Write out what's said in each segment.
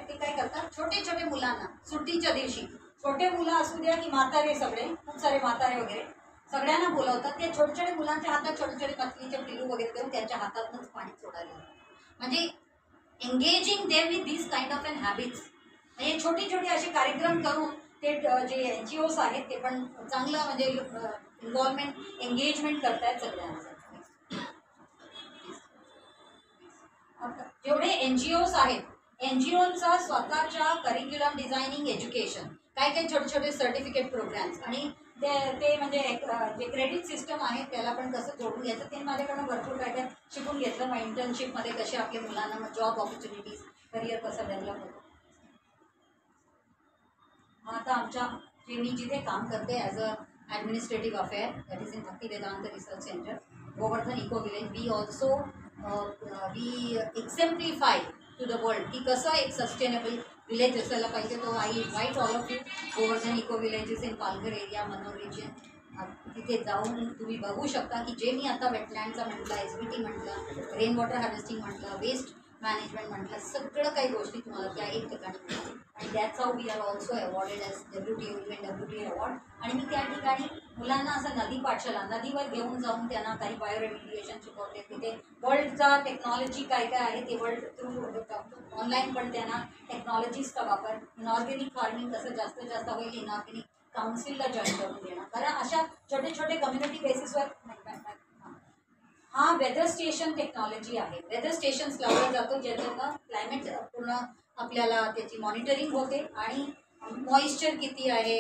आहेत ते काय करतात, छोटे छोटे मुलांना सुट्टीच्या दिवशी, छोटे मुलं असू द्या की म्हातारे, सगळे खूप सारे म्हातारे वगैरे सगळ्यांना बोलावतात. ते छोटे छोटे मुलांच्या हातात छोटे छोटे मछलीचे पिल्लू वगैरे देऊन त्यांच्या हातातूनच पाणी सोडायला, म्हणजे engaging them with this kind of an habits. म्हणजे छोटे छोटे असे कार्यक्रम करून ते जे NGOs आहेत ते पण चांगलं म्हणजे इन्व्हॉल्वमेंट एंगेजमेंट करतायत सगळ्यांचं. जेवढे NGOs आहेत, NGOचा स्वतःच्या करिक्युलम डिझायनिंग एज्युकेशन, काय काय छोटे छोटे सर्टिफिकेट प्रोग्राम्स आणि ते म्हणजे जे क्रेडिट सिस्टम आहे त्याला पण कसं जोडून घ्यायचं ते माझ्याकडनं भरपूर काय काय शिकून घेतलं. मग इंटर्नशिपमध्ये कसे आपल्या मुलांना मग जॉब ऑपॉर्च्युनिटीज, करिअर कसं डेव्हलप होतं. आता आमच्या जे मी जिथे काम करते as a administrative affair, that is in Bhakti Vedanta research centre, Govardhan eco village, we also we exemplify to the world की कसं एक सस्टेनेबल विलेज असायला पाहिजे. तो I invite all of you Govardhan eco villages in Palghar area, Manor region, तिथे जाऊन तुम्ही बघू शकता की जे मी आता वेटलँडचा म्हटलं, SBT म्हटलं, रेन वॉटर हार्वेस्टिंग म्हटलं, वेस्ट मॅनेजमेंट म्हटलं, सगळं काही गोष्टी तुम्हाला त्या एक ठिकाणी मिळतील. आणि that's how we are also awarded as WTA award. आणि मी त्या ठिकाणी मुलांना असं नदी पाठशाला, नदीवर घेऊन जाऊन त्यांना काही बायोरेमिडिएशन शिकवते. तिथे वर्ल्डचा टेक्नॉलॉजी काय काय आहे ते वर्ल्ड थ्रू ऑनलाईन पण त्यांना टेक्नॉलॉजीजचा वापर, इनऑर्गॅनिक फार्मिंग कसं जास्तीत जास्त होईल, इनऑर्गॅनिक काउन्सिलला जॉईन करून देणं. कारण अशा छोटे छोटे कम्युनिटी बेसिसवर हा वेदर स्टेशन टेक्नॉलॉजी आहे. वेदर स्टेशन्स लावला जातो ज्याच्यानं क्लायमेट पूर्ण आपल्याला त्याची मॉनिटरिंग होते आणि मॉइश्चर किती आहे,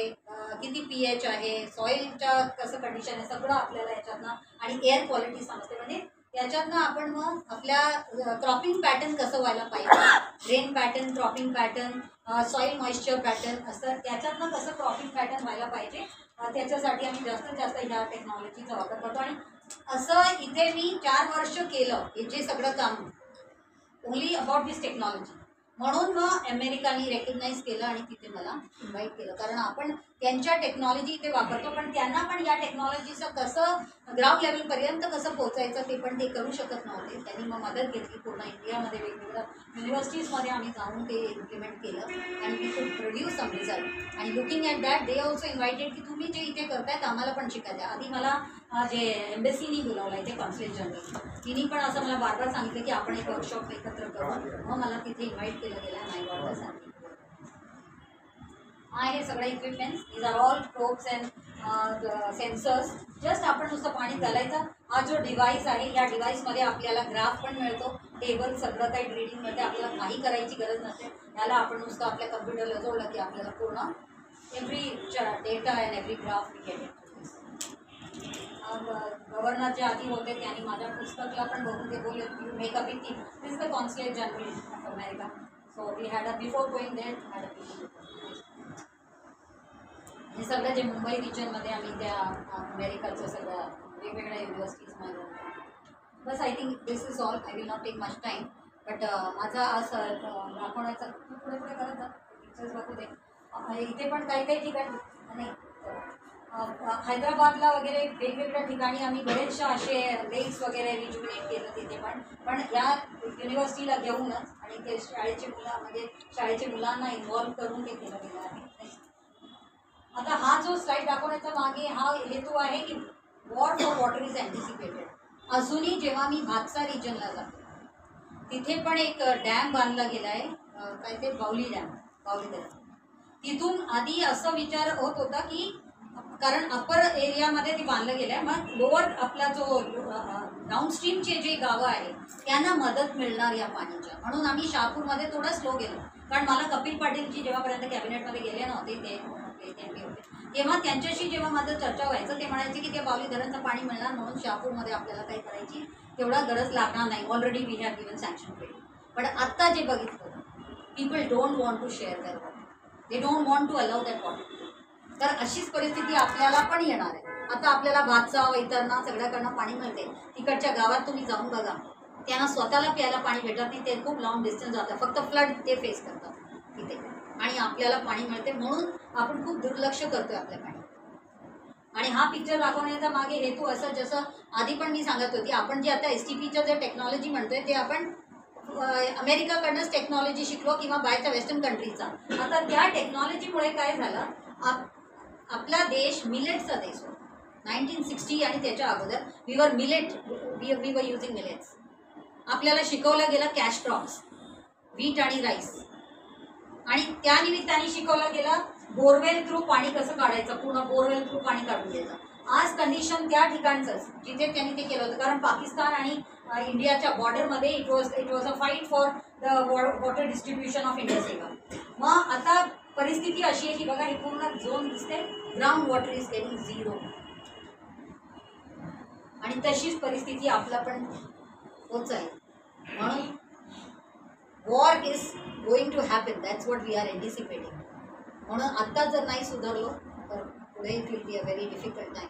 किती pH आहे, सॉईलच्या कसं कंडिशन आहे, सगळं आपल्याला याच्यातनं, आणि एअर क्वालिटी समजते. म्हणजे याच्यातनं आपण मग आपल्या क्रॉपिंग पॅटर्न कसं व्हायला पाहिजे, rain pattern, cropping pattern, soil moisture pattern असतं, त्याच्यातनं कसं क्रॉपिंग पॅटर्न व्हायला पाहिजे त्याच्यासाठी आम्ही जास्तीत जास्त ह्या टेक्नॉलॉजीचा वापर करतो. आणि असं इथे मी 4 वर्ष केलं हे जे सगळं काम ओनली अबाउट दिस टेक्नॉलॉजी. म्हणून मग अमेरिकाने रेकग्नाईज केलं आणि तिथे मला इन्व्हाइट केलं. कारण आपण त्यांच्या टेक्नॉलॉजी इथे वापरतो पण त्यांना पण या टेक्नॉलॉजीचं कसं ग्राउंड लेवलपर्यंत कसं पोहोचायचं ते पण ते करू शकत नव्हते. त्यांनी मग मदत घेतली. पूर्ण इंडियामध्ये वेगवेगळ्या युनिव्हर्सिटीजमध्ये आम्ही जाऊन ते इम्प्लिमेंट केलं आणि वी कुड प्रोड्यूस सम रिझल्ट. आणि looking at that they also invited की तुम्ही जे इथे करतायत आम्हाला पण शिकायचं. आधी मला जे एम्बेसीनी बोलावलं इथे कॉन्सुलेट जनरल, तिने पण असं मला बार बार सांगितलं की आपण एक वर्कशॉप एकत्र करू. मग मला तिथे इन्व्हाइट केलं गेलं. माय गॉड सांगितलं आहे सगळं equipments, these are all probes and sensors. Just आपण नुसतं पाणी घालायचं. हा जो डिव्हाइस आहे या डिव्हाइसमध्ये आपल्याला ग्राफ पण मिळतो, टेबल सगळं काही रीडिंग मिळते. आपल्याला काही करायची गरज नसते. याला आपण नुसतं आपल्या कम्प्युटरला जोडलं की आपल्याला पूर्ण every data and every graph we get. Governor जे आधी होते त्यांनी माझ्या पुस्तकाला पण बघून ते बोलले you make a big thing. This the consulate general of America. So we had a before going there had a हे सगळं जे मुंबई रिजनमध्ये आम्ही त्या अमेरिकाचं सगळं वेगवेगळ्या युनिव्हर्सिटीजमध्ये. बस I think this is all. I will not take much time but माझा असं दाखवण्याचा पुढे पुढे करत जा पिक्चर्स बघू दे. इथे पण काही काही ठिकाणी नाही हैदराबादला वगैरे वेगवेगळ्या ठिकाणी आम्ही बरेचशा असे लेक्स वगैरे रिज्युमिनेट केलं तिथे पण या युनिव्हर्सिटीला घेऊनच आणि ते शाळेचे मुलांना इन्व्हॉल्व करून ते केलं गेलं आहे. आता हा जो स्लाईड दाखवण्याचा मागे हा हेतू आहे की वॉर फॉर वॉटर इज अँटिसिपेटेड. अजूनही जेव्हा मी भातसा रिजनला जातो तिथे पण एक डॅम बांधला गेला आहे, काय ते बावली डॅम. तिथून आधी असं विचार होत होता की कारण अप्पर एरियामध्ये ती बांधलं गेलं आहे, मग लोअर आपला जो डाऊनस्ट्रीमचे जे गावं आहेत त्यांना मदत मिळणार या पाण्याच्या. म्हणून आम्ही शहापूरमध्ये थोडं स्लो गेलो. कारण मला कपिल पाटीलजी जेव्हापर्यंत कॅबिनेटमध्ये गेले नव्हते ते होते तेव्हा त्यांच्याशी जेव्हा माझं चर्चा व्हायचं ते म्हणायचे की ते बावली धरणचं पाणी मिळणार म्हणून शहापूरमध्ये आपल्याला काही करायची तेवढा गरज लागणार नाही. Already we have given sanction credit. पण आत्ता जे बघितलं people don't want to share that water. They don't want to allow that water. तर अशीच परिस्थिती आपल्याला पण येणार आहे. आता आपल्याला भातसा वैतरणा सगळ्याकडनं पाणी मिळते. तिकडच्या गावात तुम्ही जाऊन बघा, त्यांना स्वतःला प्यायला पाणी भेटत नाही. ते खूप लॉंग डिस्टन्स जातात. फक्त फ्लड ते फेस करतात तिथे आणि आपल्याला पाणी मिळते. म्हणून आपण खूप दुर्लक्ष करतोय आपल्या पाणी. आणि हा पिक्चर दाखवण्याचा मागे हेतू असं जसं आधी पण मी सांगत होती आपण जे आता STPचं जे टेक्नॉलॉजी म्हणतोय ते आपण अमेरिकाकडनंच टेक्नॉलॉजी शिकलो किंवा बाहेरच्या वेस्टर्न कंट्रीचा. आता त्या टेक्नॉलॉजीमुळे काय झालं, आपला देश मिलेटचा देश होता. 1960 आणि त्याच्या अगोदर वी वर युझिंग मिलेट्स. आपल्याला शिकवलं गेलं कॅश क्रॉप्स, व्हीट आणि राईस, आणि त्या निमित्ताने शिकवलं गेलं बोरवेल थ्रू पाणी कसं काढायचं, पूर्ण बोरवेल थ्रू पाणी काढून द्यायचं. आज कंडिशन त्या ठिकाणचंच जिथे त्यांनी ते केलं होतं, कारण पाकिस्तान आणि इंडियाच्या बॉर्डरमध्ये it was a fight for the water distribution of India सेवा. मग आता परिस्थिती अशी आहे की बघा, ही पूर्ण झोन दिसते, ग्राउंड वॉटर इज गेटिंग 0. आणि तशीच परिस्थिती आपला पण होत आहे. म्हणून war is going to happen, that's what we are anticipating. म्हणून आत्ता जर नाही सुधारलो तर पुढे it will be a very difficult time.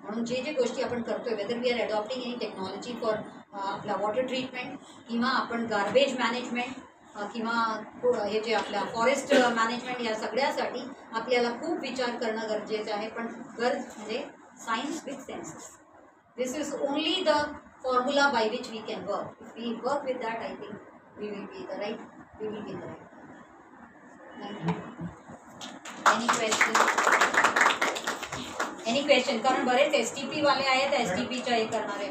म्हणून जे गोष्टी आपण करतोय, whether we are adopting any technology for आपला वॉटर ट्रीटमेंट, किंवा आपण गार्बेज मॅनेजमेंट, किंवा हे जे आपल्या फॉरेस्ट मॅनेजमेंट, या सगळ्यासाठी आपल्याला खूप विचार करणं गरजेचं आहे. पण गरज म्हणजे science with senses. This is only the formula by which we can work. If we work with that, I think we will be the right. Thank you. Any question? कारण बरेच STP वाले आहेत, STPच्या हे करणारे.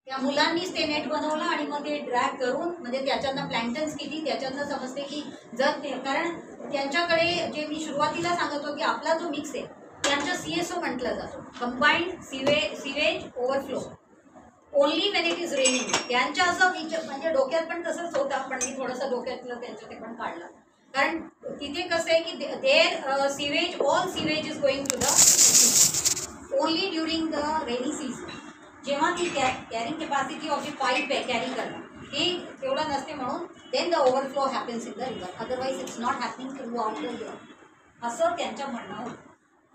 त्या मुलांनीच ते नेट बनवलं आणि मग ते ड्रॅग करून, म्हणजे त्याच्यातनं प्लॅन्टन्स किती, त्याच्यातनं समजते की जर ते, कारण त्यांच्याकडे जे मी सुरुवातीला सांगत होतो की आपला जो मिक्स आहे त्यांच्या CSO म्हटलं जातं, combined sewage overflow, only Wien it is raining. त्यांच्या असं म्हणजे डोक्यात पण तसंच होतं, पण मी थोडंसं डोक्यातलं त्यांचं ते पण काढलं. कारण तिथे कसं आहे की there sewage, all sewage is going to the only during the rainy season. जेव्हा ती carrying capacity of the pipe आहे कॅरी करणं ही तेवढं नसते, म्हणून then the overflow happens in the river, otherwise it's not happening throughout the year, असं त्यांचं म्हणणं होतं.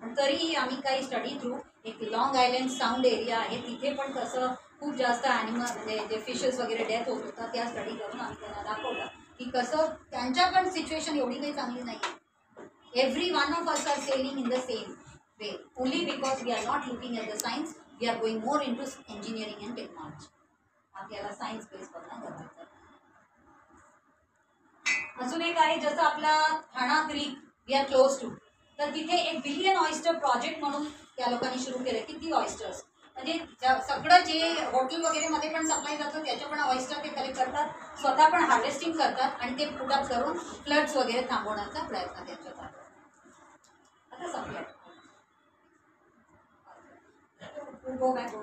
पण तरीही आम्ही काही स्टडी थ्रू, एक लाँग आयलँड साऊंड एरिया आहे तिथे पण कसं खूप जास्त ॲनिमल म्हणजे जे फिशेस वगैरे डेथ होत होता, त्या स्टडी करून आम्ही त्यांना दाखवलं की कसं त्यांच्या पण सिच्युएशन एवढी काही चांगली नाही. Every one of us are selling in the same way, only because we are not looking at the science, we are going more in to engineering and technology. आपल्याला सायन्स बेस करणं गरजेचं आहे. अजून एक आहे, जसं आपला Thane creek we are close to, तर तिथे 1 बिलियन ऑयस्टर प्रोजेक्ट म्हणून त्या लोकांनी सुरू केलं. किती ऑयस्टर्स, म्हणजे सगळं जे हॉटेल वगैरे मध्ये पण सप्लाय जातं त्याच्या पण ऑयस्टर ते कलेक्ट करतात, स्वतः पण हार्वेस्टिंग करतात आणि ते पुटअप करून फ्लड्स वगैरे थांबवण्याचा प्रयत्न त्यांच्यात आहे. आता सप्लाय गो बॅक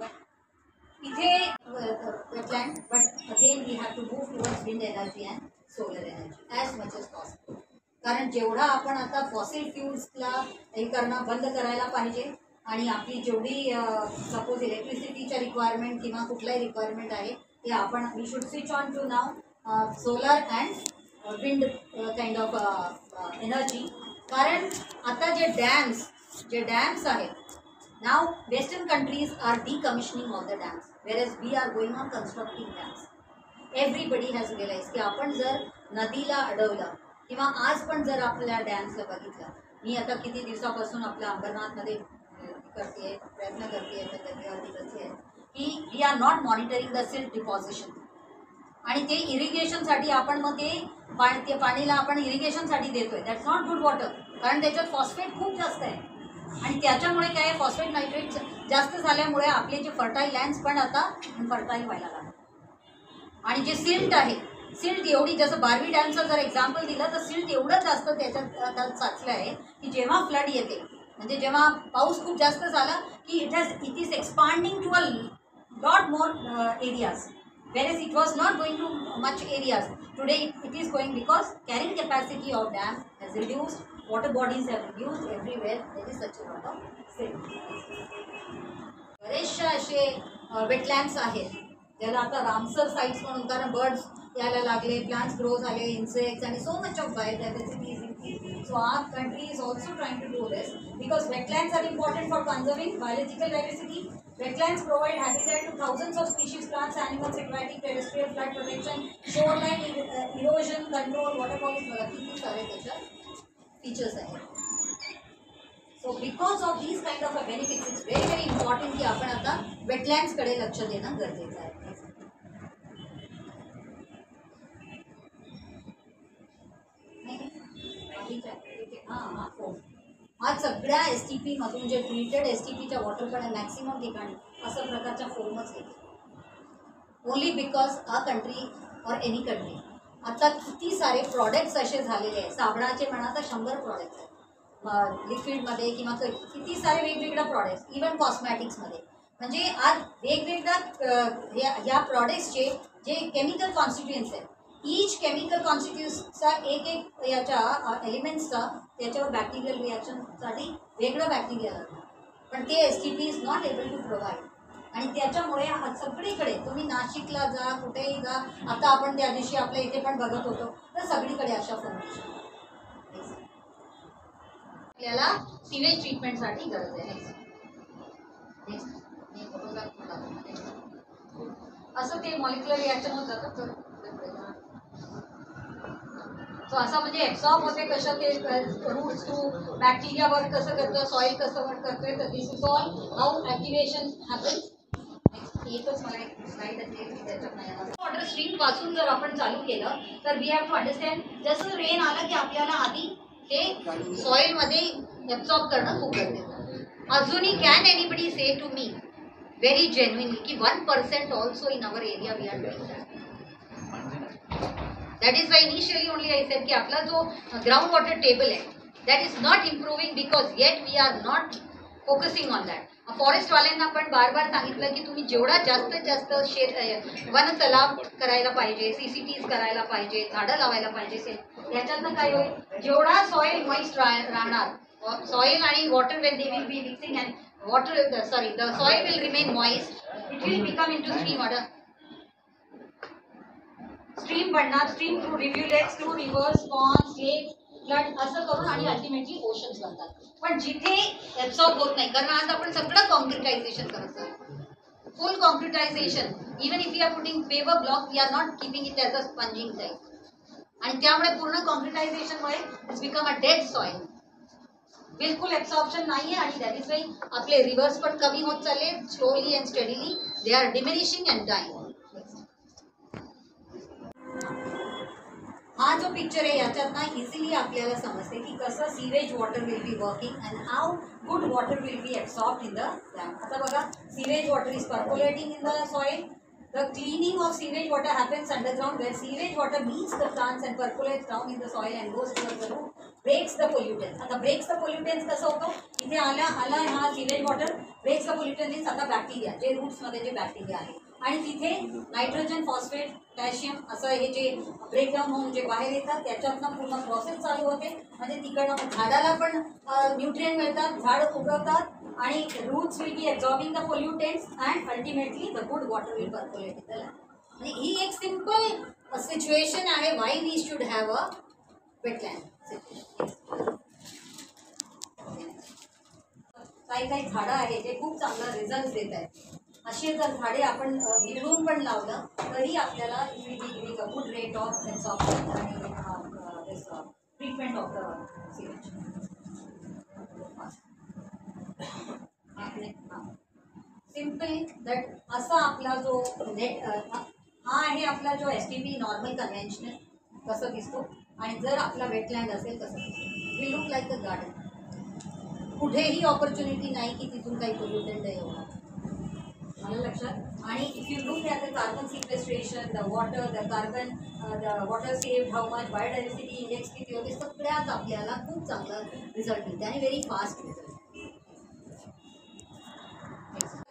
इथे wetland, but again we have to move towards wind energy and solar energy as much as possible. कारण जेवढा आपण आता फॉसिल फ्युल्सला हे करणं बंद करायला पाहिजे, आणि आपली जेवढी सपोज इलेक्ट्रिसिटीच्या रिक्वायरमेंट किंवा कुठलाही रिक्वायरमेंट आहे ते आपण we should switch on to now solar and wind kind of energy. कारण आता जे डॅम्स आहेत, now western countries are decommissioning of the dams, whereas we are going on constructing dams. Everybody has realize की आपण जर नदीला अडवलं किंवा आज पण जर आपल्या डॅम्सला बघितलं, मी आता किती दिवसापासून आपल्या अंबरनाथमध्ये करते प्रयत्न करते आहे की we are not monitoring the silt deposition, आणि ते इरिगेशनसाठी आपण मग ते पाणीला आपण इरिगेशनसाठी देतोय. दॅट्स नॉट गुड वॉटर, कारण त्याच्यात फॉस्फेट खूप जास्त आहे, आणि त्याच्यामुळे काय आहे, फॉस्फेट नायट्रेट जास्त झाल्यामुळे आपले जे फर्टाईल लँड्स पण आता फर्टाईल व्हायला लागले. आणि जे सिल्ट आहे, सिल्ट एवढी, जसं बारवी डॅमचं जर एक्झाम्पल दिलं तर सिल्ट एवढं जास्त त्याच्यात साचलं आहे की जेव्हा फ्लड येते, म्हणजे जेव्हा पाऊस खूप जास्त झाला की it is expanding to a lot more areas, whereas it was not going to much areas. Today it is going because carrying capacity of dam has reduced, water bodies have reduced, everywhere there is such a lot of silt. बरेचसे असे wetlands आहेत ज्याला आता Ramsar sites म्हणून, कारण birds यायला लागले, plants grow झाले, इन्सेक्ट्स, आणि so much of biodiversity is increased. So our country is also trying to do this because wetlands are important for conserving biological diversity. Wetlands provide habitat to thousands of species, plants, animals, aquatic, terrestrial, flood protection, shoreline erosion control, water quality, किती सारे त्याच्यात features आहेत. So because of these kind of benefits, it's very very important की आपण आता wetlands कडे लक्ष देणं गरजेचं आहे. हा फोम हा सगळ्या STP मधून जे ट्रीटेड STPच्या वॉटरकडे मॅक्सिमम ठिकाणी असं प्रकारच्या फोमच येते. ओनली बिकॉज अ कंट्री और एनी कंट्री आता किती सारे प्रॉडक्ट्स असे झालेले आहेत. साबणाचे म्हणा तर 100 प्रॉडक्ट्स आहेत लिक्विडमध्ये किंवा किती सारे वेगवेगळ्या प्रॉडक्ट्स, इवन कॉस्मॅटिक्समध्ये. म्हणजे आज वेगवेगळ्या ह्या प्रॉडक्ट्सचे जे केमिकल कॉन्स्टिट्युएंट्स आहेत, ईच केमिकल कॉन्स्टिट्युएंट्सचा एक याच्या एलिमेंट्सचा त्याच्यावर बॅक्टेरियल रिॲक्शनसाठी वेगळं बॅक्टेरिया लागतं, पण ते STP is not able to provide. आणि त्याच्यामुळे सगळीकडे तुम्ही नाशिकला जा, कुठेही जा, आता आपण त्या दिवशी आपल्या इथे पण बघत होतो तर सगळीकडे अशा फॉर्मेशन. आपल्याला सिवेज ट्रीटमेंटसाठी गरज आहे. असं ते मॉलिक्युलर रिॲक्शन होत जातं. सो असं म्हणजे एक्सॉर्ब होते कसं ते रूट्स थ्रू बॅक्टेरिया वर्क कसं करतं, सॉईल कसं वर्क करतोय. तर this is all how activation happens. एकच मला एक स्लाईड त्याच्यात नाही आला. वॉटर स्ट्रीम पासून जर आपण चालू केलं तर वी हॅव टू अंडरस्टँड जसं रेन आलं की आपल्याला आधी हे सॉईलमध्ये ॲब्सॉर्ब करणं खूप गरजेचं आहे. अजूनही can anybody say to me very genuinely की 1% also in our area we are doing that. That is why initially only I said की आपला जो ग्राउंड वॉटर टेबल आहे that is not improving because yet we are not focusing on that. फॉरेस्टवाल्यांना पण बार बार सांगितलं की तुम्ही जेवढा जास्तीत जास्त वन तलाव करायला पाहिजे, CCTs करायला पाहिजे, झाडं लावायला पाहिजे. याच्यातनं काय होईल, जेवढा सॉईल मॉइस्ट राहणार, सॉईल आणि water when they will be mixing and the soil will remain moist, it will become into stream order. Stream बनणार, stream through rivulets, through rivers, ponds, lakes, flood असं करून आणि अल्टिमेटली ओशन्स बनतात. पण जिथे absorb होत नाही, कारण आज आपण सगळं कॉन्क्रिटायझेशन करतो, full concretization. Even if you are putting paver block we are not keeping it as a sponging type. आणि त्यामुळे पूर्ण कॉन्क्रिटायझेशनमुळे it's become a dead soil. बिलकुल ॲब्सॉर्प्शन नाही आहे. आणि दॅट इज वाय आपले रिव्हर्स पण कमी होत चालले, slowly and steadily they are diminishing and dying. हा जो पिक्चर आहे याच्यात ना इझिली आपल्याला समजते की कसं sewage water will be working and how good water will be absorbed in the land. आता बघा, sewage water is percolating in the soil. The cleaning of sewage water happens underground where sewage water meets the plants and percolates down in the soil and goes towards the root, breaks the pollutants. आता breaks the pollutants कसं होतं, इथे आला हा sewage water breaks the pollutants means आता bacteria जे रूट्समध्ये जे बॅक्टेरिया आहे आणि तिथे नायट्रोजन, फॉस्फेट, कॅल्शियम असं हे जे ब्रेकडाऊन होऊन जे बाहेर येतात त्याच्यातनं पूर्ण प्रोसेस चालू होते. म्हणजे तिकडनं झाडाला पण न्यूट्रिएंट मिळतात, झाड उगवतात आणि roots will be absorbing the pollutants and ultimately the good water will percolate in the land. आणि ही एक सिम्पल सिच्युएशन आहे why we should have a wetland situation. काही काही झाडं आहेत जे खूप चांगला रिझल्ट देत आहेत. अशी जर झाडे आपण निवडून पण लावलं तरी आपल्याला गुड रेट ऑफ ॲब्सॉर्प्शन आणि treatment of the sewage. Simply that असा आपला जो नेट हा आहे आपला जो STP नॉर्मल कन्व्हेन्शनल कसं दिसतो. आणि जर आपला वेटलँड असेल कसं दिसतो, we look like a garden. कुठेही ऑपॉर्च्युनिटी नाही की तिथून काही पोल्युटेंट आहे एवढा मला लक्षात. आणि if you look at the carbon sequestration, the water, the carbon, the water saved, how much biodiversity index किती होते, सगळ्यात आपल्याला खूप चांगला रिझल्ट मिळते आणि व्हेरी फास्ट रिझल्ट.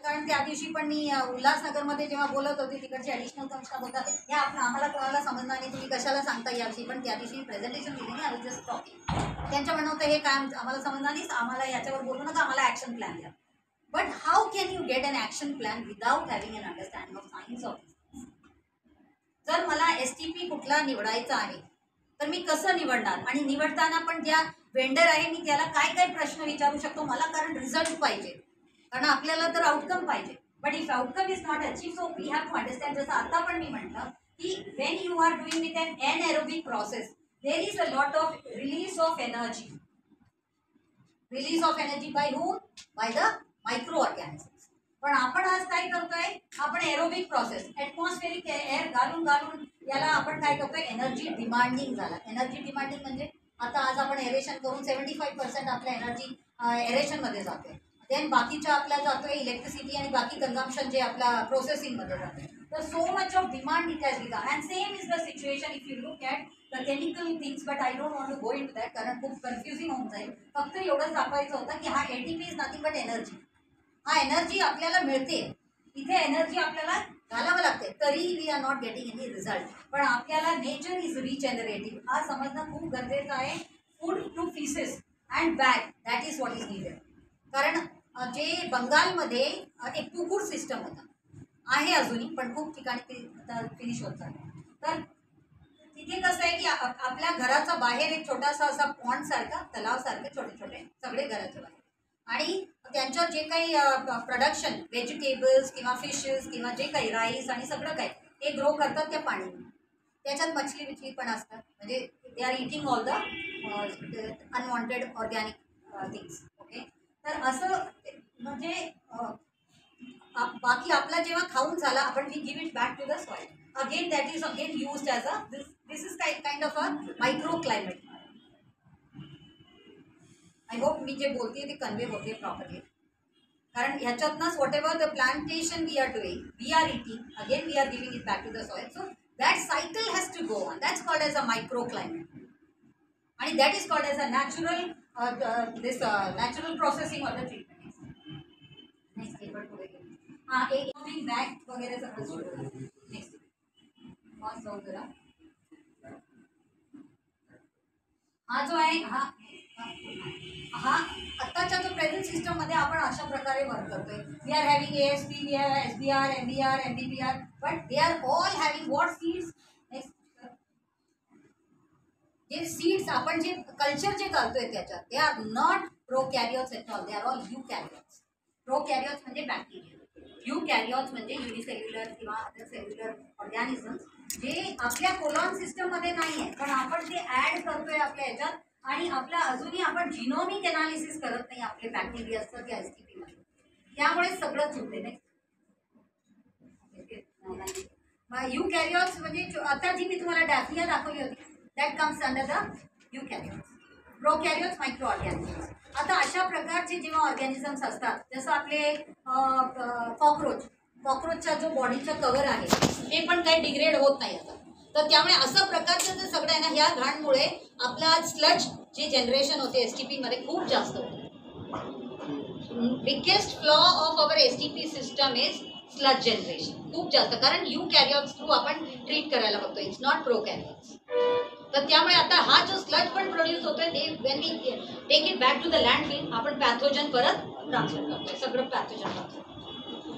कारण त्या दिवशी पण मी उल्हासनगरमध्ये जेव्हा बोलत होते तिकडचे ॲडिशनल कमिशनर बोलतात हे आम्हाला कोणाला समजणार नाही, तुम्ही कशाला सांगता याविषयी. पण त्या दिवशी प्रेझेंटेशन दिली नाही, आय विल जस्ट टॉकिंग. त्यांच्या म्हणणं होतं हे काय आम्हाला समजणार नाही, आम्हाला याच्यावर बोलू नका, आम्हाला ॲक्शन प्लॅन द्या. But how can you get an action plan without having an understanding of science of. जर मला STP कुठला निवडायचा आहे तर मी कसं निवडणार, आणि निवडताना पण ज्या वेंडर आहे मी त्याला काय काय प्रश्न विचारू शकतो मला, कारण रिझल्ट पाहिजे, कारण आपल्याला तर आउटकम पाहिजे. But if outcome is not achieve so we have to understand. जसं आता पण मी म्हटलं की when you are doing with an anaerobic process there is a lot of release of energy. Release of energy by whom, by the micro organisms. पण आपण आज काय करतोय, आपण एरोबिक प्रोसेस ॲटमॉस्फेरिक एअर घालून घालून याला आपण काय करतोय, एनर्जी डिमांडिंग झाला. एनर्जी डिमांडिंग म्हणजे आता आज आपण एरेशन करून 75% आपल्या एनर्जी एरेशनमध्ये जाते. देन बाकीच्या आपल्या जातोय इलेक्ट्रिसिटी आणि बाकी कन्झम्पशन जे आपल्या प्रोसेसिंगमध्ये जाते. तर so much of demand it has become and same is the situation if you look at the chemical things. But I don't want to go in to that कारण खूप कन्फ्युजिंग होऊन जाईल. फक्त एवढंच दाखवायचं होतं की हा ATP is nothing but energy. हा एनर्जी आपल्याला मिळते, इथे एनर्जी आपल्याला घालावं लागते, तरी we are not getting any result. पण आपल्याला नेचर इज रिजनरेटिव्ह हा समजणं खूप गरजेचं आहे. Food to faeces and back that is what is needed. कारण जे बंगालमध्ये एक पुकुर सिस्टम होता आहे अजूनही, पण खूप ठिकाणी ते आता फिनिश होत चाललं. तर तिथे कसं आहे की आपल्या घराचा बाहेर एक छोटासा असा पॉन्ड सारखा तलावसारखे छोटे छोटे सगळे घराच्या बाहेर, आणि त्यांचं जे काही प्रोडक्शन व्हेजिटेबल्स किंवा फिशेस किंवा जे काही राईस आणि सगळं काही ते ग्रो करतात त्या पाण्याने. त्याच्यात मछली बिछली पण असतात, म्हणजे they are eating all the unwanted organic things. Okay, तर असं म्हणजे बाकी आपला जेव्हा खाऊन झाला आपण we give it back to the soil again. That is again used as a this is kind of a micro climate. I hope मी जे बोलते ते कन्वे होते प्रॉपरली. कारण ह्याच्यातनंच whatever the plantation we are doing we are eating again we are giving it back to the soil. So that cycle has to go on. That's called as a micro climate आणि that is called as a natural natural processing of the treatment. Next paper पुढे गेलो. हां, एक bag वगैरे सगळं सोडलं. Next मग जाऊ जरा. हा जो आहे हा हा आत्ताच्या जो प्रेझेंट सिस्टममध्ये आपण अशा प्रकारे वर्क करतोय. We are having ASP, we are SBR, MBR, MBBR, but they are all having what seeds. जे सीड्स आपण जे कल्चर जे करतोय त्याच्यात they are not prokaryotes at all, they are all eukaryotes. Prokaryotes म्हणजे बॅक्टेरिया, यूकॅरियोट्स म्हणजे unicellular किंवा other cellular organisms जे आपल्या कोलॉन सिस्टममध्ये नाही आहे, पण आपण ते ॲड करतोय आपल्या ह्याच्यात. आणि आपल्या अजूनही आपण जिनोमिक एनालिसिस करत नाही आपले बॅक्टेरियाचं त्या STP मध्ये. त्यामुळे सगळंच होते. नाही यूकॅरियोट्स म्हणजे आता जी मी तुम्हाला डॅफनिया दाखवली होती that comes under the eukaryotes. Prokaryotes microorganisms. आता अशा प्रकारचे जेव्हा ऑर्गॅनिझम्स असतात जसं आपले कॉकरोचचा जो बॉडीचा कव्हर आहे ते पण काही डिग्रेड होत नाही आता. तर त्यामुळे असं प्रकारचं जे सगळं आहे ना ह्या घाणमुळे आपला स्लज जे जनरेशन होते STP मध्ये खूप जास्त होते. Biggest flaw of our STP system is sludge generation. खूप जास्त, कारण यूकॅरियोट्स थ्रू आपण ट्रीट करायला बघतो, इट्स नॉट प्रोकॅरियोट्स. तर त्यामुळे आता हा जो स्लज पण प्रोड्यूस होतोय ते when we take it back to the landfill आपण पॅथोजन परत ट्रान्सफर करतोय, सगळं पॅथोजन ट्रान्सफर.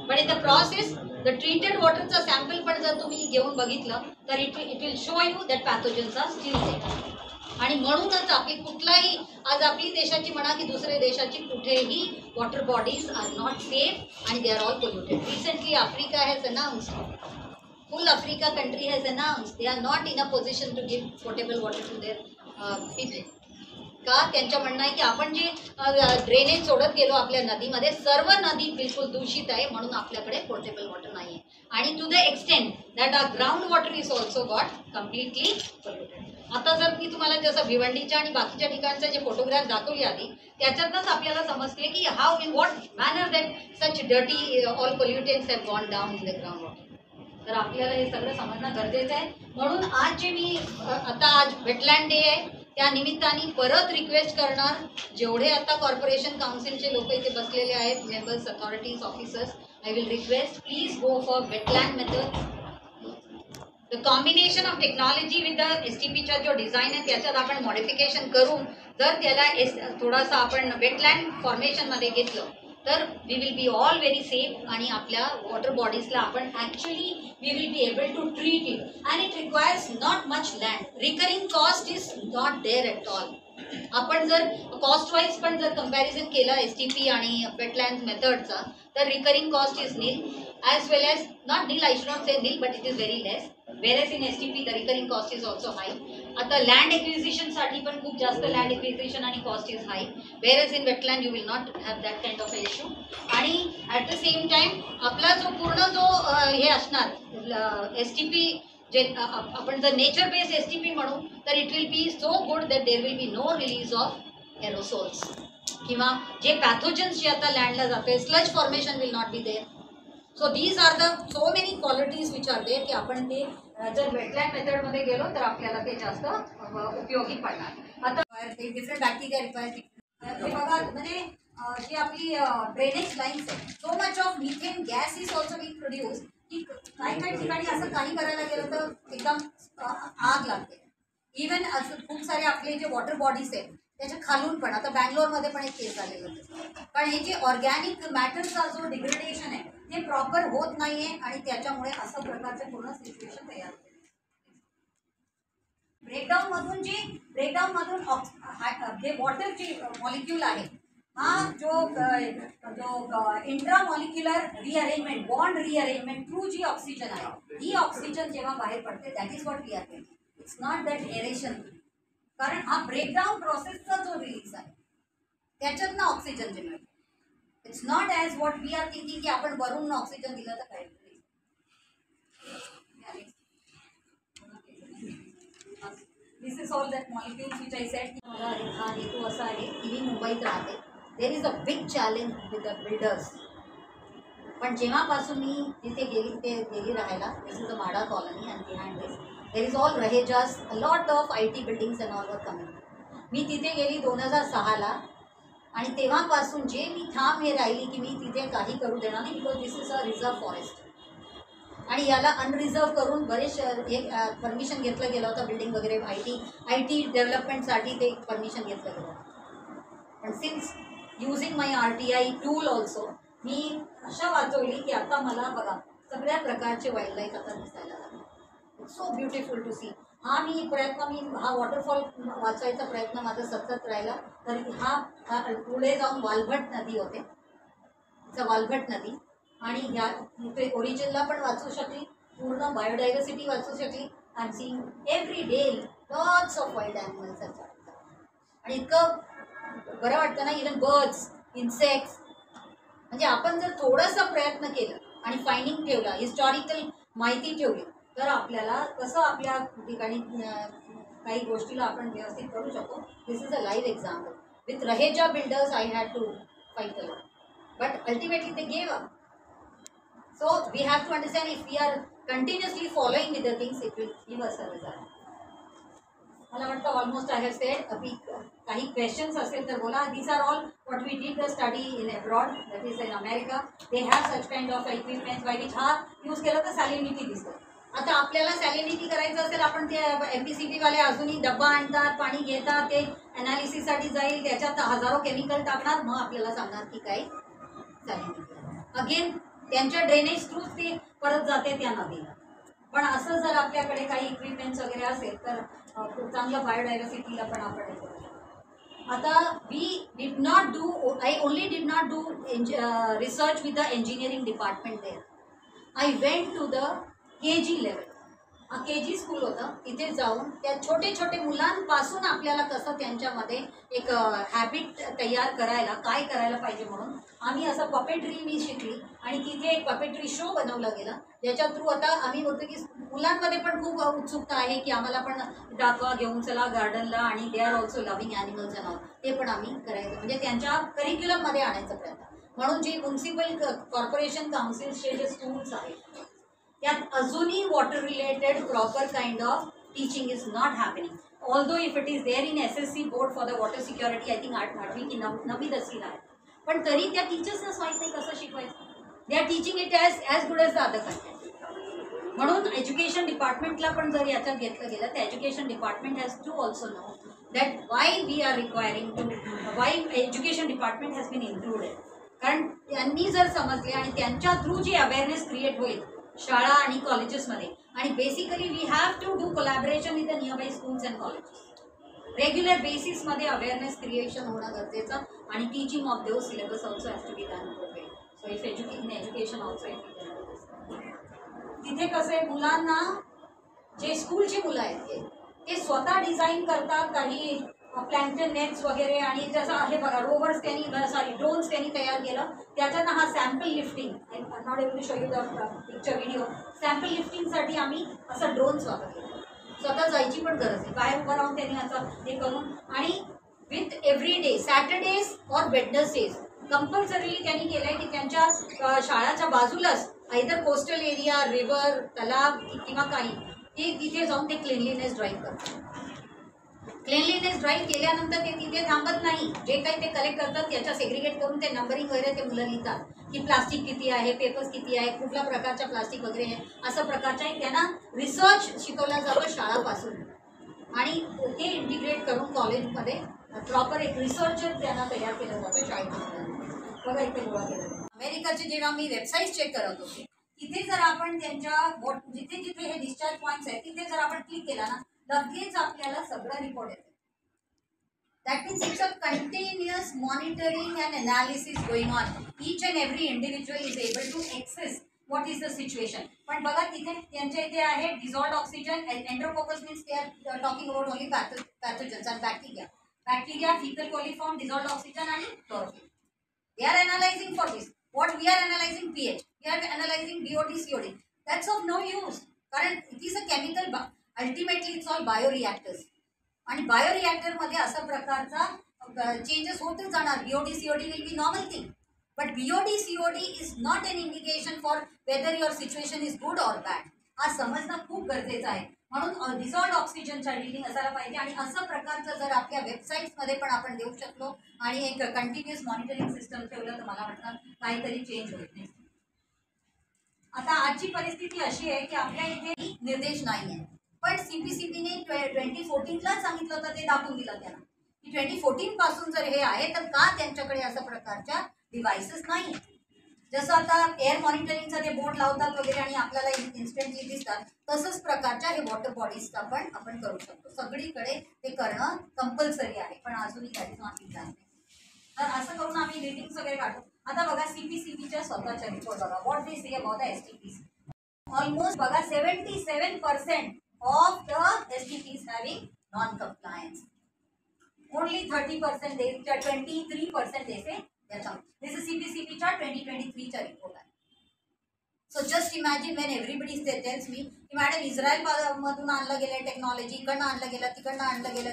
पण in the process the treated वॉटरचा सॅम्पल पण जर तुम्ही घेऊन बघितलं तर it will show you that pathogens are still there. आणि म्हणूनच आपली कुठलाही आज आपली देशाची म्हणा की दुसऱ्या देशाची कुठेही water bodies are not safe आणि they are all polluted. Recently Africa has announced, full Africa country has announced they are not in a position to give potable water to their people. का त्यांचं म्हणणं आहे की आपण जे drainage सोडत गेलो आपल्या नदीमध्ये, सर्व नदी बिलकुल दूषित आहे म्हणून आपल्याकडे पोर्टेबल वॉटर नाही आहे. आणि to the extent that our ground water is also got completely polluted. आता जर मी तुम्हाला जसं भिवंडीच्या आणि बाकीच्या ठिकाणचे जे फोटोग्राफ दाखवली आधी त्याच्यातच आपल्याला समजते की how in what manner that such dirty all pollutants have gone down in the ground water. तर आपल्याला हे सगळं समजणं गरजेचं आहे. म्हणून आज जे मी आता आज वेटलँड डे आहे त्या निमित्ताने परत रिक्वेस्ट करणार, जेवढे आता कॉर्पोरेशन काउन्सिलचे लोक इथे बसलेले आहेत, members, authorities, officers, I will request please go for wetland method. The combination of technology with the STPचा जो डिझाईन आहे त्याच्यात आपण मॉडिफिकेशन करून जर त्याला थोडासा आपण वेटलँड फॉर्मेशनमध्ये घेतलं तर we will be all very safe आणि आपल्या वॉटर बॉडीजला आपण actually we will be able to treat it and it requires not much land. Recurring cost is not there at all. आपण जर कॉस्ट वाईज पण जर कंपॅरिझन केलं STP आणि वेटलँड मेथडचा तर recurring cost is nil as well as not nil, I should not say nil, but it is very less, whereas in STP the recurring cost is also high. आता land acquisition साठी पण खूप जास्त land acquisition आणि cost is hi, whereas in wetland you will not have that kind of issue. आणि at the same time आपला जो पूर्ण जो हे असणार STP जे आपण जर नेचर बेस्ड STP म्हणू तर it will be so good that there will be no release of aerosols किंवा जे पॅथोजन्स जे आता लँडला जाते sludge formation will not be there. So these are the so many qualities which are there की आपण ते जर वेटलँड मेथडमध्ये गेलो तर आपल्याला ते जास्त उपयोगी पडणार. आता डिफरंट बॅक्टेरिया रिक्वायर्स हे बघा म्हणजे जी आपली ड्रेनेज लाईन्स आहे so much of methane gas is also being produce की काही काही ठिकाणी असं काही करायला गेलं तर एकदम आग लागते. इवन असं खूप सारे आपले जे वॉटर बॉडीज आहेत त्याच्या खालून पण आता बँगलोरमध्ये पण एक केस झालेलं होतं कारण हे जे ऑर्गॅनिक मॅटरचा जो डिग्रेडेशन आहे ते प्रॉपर होत नाहीये आणि त्याच्यामुळे असं प्रकारचे पूर्ण सिच्युएशन तयार होते. ब्रेकडाऊन मधून जे वॉटरची मॉलिक्यूल आहे हा जो intramolecular rearrangement bond rearrangement through जी ऑक्सिजन आहे ही ऑक्सिजन जेव्हा बाहेर पडते that is what we are thinking. It's not that aeration कारण हा ब्रेकडाऊन प्रोसेसचा जो रिलीज आहे त्याच्यातनं ऑक्सिजन जे मिळतं. It's not as what we are thinking की आपण वरून ऑक्सिजन दिलं तर काय. This is all that molecules which I said. मला हा हेतू असा आहे की मी मुंबईत राहते. There is a big challenge with the builders. पण जेव्हापासून मी तिथे गेली राहायला this is a MHADA colony and behind this there is all Rahejas a lot of IT buildings and all are coming. मी तिथे गेली 2006ला आणि तेव्हापासून जे मी ठाम हे राहिली की मी तिथे काही करू देणार नाही because this is a reserve forest आणि याला अनरिझर्व करून बरेच एक परमिशन घेतलं गेलं होतं बिल्डिंग वगैरे IT डेव्हलपमेंटसाठी ते परमिशन घेतलं गेलं. पण सिन्स युझिंग माय RTI टूल ऑल्सो मी अशा वाचवली की आता मला बघा सगळ्या प्रकारचे वाईल्ड लाईफ आता दिसायला लागले. So beautiful to see. हा वॉटरफॉल वाचवायचा प्रयत्न माझा सतत राहिला. तर हा पुढे जाऊन वालभट नदी होते वालभट नदी आणि ह्या ते ओरिजिनला पण वाचू शकली पूर्ण बायोडायव्हर्सिटी वाचू शकली. I am seeing every day lots of wild animals आणि इतकं बरं वाटतं ना. इवन बर्ड्स इन्सेक्ट्स म्हणजे आपण जर थोडंसं प्रयत्न केलं आणि फायनिंग ठेवला हिस्टॉरिकल माहिती ठेवली तर आपल्याला कसं आपल्या ठिकाणी काही गोष्टीला आपण व्यवस्थित करू शकतो. This is a live example. With Raheja builders I had to fight a lot but ultimately they gave up. So we have to understand if we are continuously following with the things, it will give us a result. मला वाटतं almost I have said. काही questions असेल तर बोला. These are all what we did the study in abroad that is in America. They have such kind of equipments by which हा use केला तर सॅलिनिटी दिसतं. आता आपल्याला सॅलिनिटी करायचं असेल आपण ते MPCB वाले अजूनही डब्बा आणतात पाणी घेतात ते ॲनालिसिससाठी जाईल त्याच्यात हजारो केमिकल टाकणार मग आपल्याला सांगणार की काय सॅलिनिटी. अगेन त्यांच्या ड्रेनेज थ्रूच ते परत जाते त्या नदीला. पण असं जर आपल्याकडे काही इक्विपमेंट्स वगैरे असेल तर चांगलं बायोडायव्हर्सिटीला पण आपण हे करू शकतो. आता I only did not do research with the engineering department there. I went to the KG level. KG school होतं तिथे जाऊन त्या छोटे छोटे मुलांपासून आपल्याला कसं त्यांच्यामध्ये एक हॅबिट तयार करायला काय करायला पाहिजे म्हणून आम्ही असं पपेट्री मी शिकली आणि तिथे एक पपेट्री शो बनवला गेला ज्याच्या थ्रू आता आम्ही बोलतो की मुलांमध्ये पण खूप उत्सुकता आहे की आम्हाला पण दाखवा घेऊन चला गार्डनला आणि they R also loving animals and all ते पण आम्ही करायचं म्हणजे त्यांच्या करिक्युलममध्ये आणायचा प्रयत्न. म्हणून जी म्युन्सिपल कॉर्पोरेशन काउन्सिल्सचे जे स्कूल्स आहेत त्यात अजूनही water related proper kind of teaching is not happening. Although if it is there in SSC board for the water security I think 8वी की 9वी 10वीला आहे पण तरी त्या टीचर्सनाच माहीत नाही कसं शिकवायचं. They are teaching it as good as the other content. म्हणून एज्युकेशन डिपार्टमेंटला पण जर याच्यात घेतलं गेलं तर education department has to also know that why we are requiring to why education department has been included. कारण त्यांनी जर समजले आणि त्यांच्या थ्रू जी अवेअरनेस क्रिएट होईल शाळा आणि कॉलेजेसमध्ये आणि basically we have to do collaboration with the nearby schools and colleges. Regular बेसिसमध्ये अवेअरनेस क्रिएशन होणं गरजेचं आणि teaching of those syllabus also has to be done way. So if education also तिथे कसे मुलांना जे स्कूलची मुलं आहेत ते स्वतः डिझाईन करतात काही प्लॅन्क्टन नेट्स वगैरे आणि जसं हे बघा रोवर्स त्यांनी ड्रोन्स त्यांनी तयार केलं. त्याच्यानं हा sample lifting not able to show you the picture video. Sample लिफ्टिंगसाठी आम्ही असं ड्रोन्स वापरले. स्वतः जायची पण गरज नाही, बाहेर उभं राहून त्यांनी असं हे करून. आणि विथ एव्हरी डे सॅटर्डेज और वेडनेसडेज कंपल्सरीली त्यांनी केलंय की त्यांच्या शाळाच्या बाजूलाच आयदर कोस्टल एरिया, रिव्हर, तलाव किंवा काही ते तिथे जाऊन ते क्लिनलीनेस ड्राईव्ह करतात. क्लिनलीनेस ड्राईव्ह केल्यानंतर ते तिथे थांबत नाही. जे काही ते कलेक्ट करतात त्याच्या सेग्रिगेट करून ते नंबरिंग वगैरे ते मुलं लिहितात की प्लास्टिक किती आहे, पेपर्स किती आहे, कुठल्या प्रकारच्या प्लास्टिक वगैरे आहे, असं प्रकारच्या त्यांना रिसर्च शिकवला जातो शाळापासून. आणि ते इंटिग्रेट करून कॉलेजमध्ये प्रॉपर एक रिसर्चर त्यांना तयार केलं जातं शाळेत. बघा इथे गोळा केलं. अमेरिकाचे जेव्हा मी वेबसाईट चेक करत होते तिथे जर आपण त्यांच्या जिथे जिथे हे डिस्चार्ज पॉईंट्स आहेत तिथे जर आपण क्लिक केला ना लगेच आपल्याला सगळं रिपोर्ट येते. That means it's a continuous monitoring and analysis going on. Each and every individual is able to access what is the situation. पण बघा तिथे त्यांच्या इथे आहे dissolved oxygen. Enterococcus means they are talking about only pathogens and bacteria, fecal coliform, dissolved oxygen and chloroquine. They are analyzing for this. What we are analyzing pH. We are analyzing BOD, COD. That's of no use. कारण it is a chemical. Ultimately it's all bioreactors. आणि bioreactor मध्ये अशा प्रकारचा changes होतच जाणार. BOD, COD will be normal thing. But BOD, COD is not an indication for whether your situation is good or bad. हा समजणं खूप गरजेचं आहे. म्हणून डिझॉल्व्ड ऑक्सिजनच्या रिडिंग असायला पाहिजे. आणि असं प्रकारचं जर आपल्या वेबसाईट्समध्ये पण आपण देऊ शकलो आणि एक कंटिन्युअस मॉनिटरिंग सिस्टम ठेवलं तर मला वाटतं काहीतरी चेंज होईल नाही. आता आजची परिस्थिती अशी आहे की आपल्या इथे निर्देश नाही आहे. पण CPCBने 2014ला सांगितलं होतं, ते दाखवून दिलं त्यांना की 2014 पासून जर हे आहे तर का त्यांच्याकडे अशा प्रकारच्या डिव्हाइसेस नाही. जसं आता एअर मॉनिटरिंगचा ते बोर्ड लावतात वगैरे आणि आपल्याला इन्स्टंटली दिसतात तसंच प्रकारच्या हे वॉटर बॉडीजचा पण आपण करू शकतो. सगळीकडे ते करणं कंपल्सरी आहे. पण अजूनही काही माहिती नाही. तर असं करून आम्ही रेटिंग्स वगैरे काढतो. आता बघा CPCBच्या स्वतःच्या रिपोर्ट बघा. What they say about the STPs. Almost बघा 77% of the STPs having non-compliance. Only 30% they 23% they say that's all. This is CPCBच्या 2023 चा रिपोर्ट आहे. So just imagine when everybody tells me की मॅडम इस्रायल मधून आणलं गेलं technology, इकडनं आणलं गेलं, तिकडनं आणलं गेलं.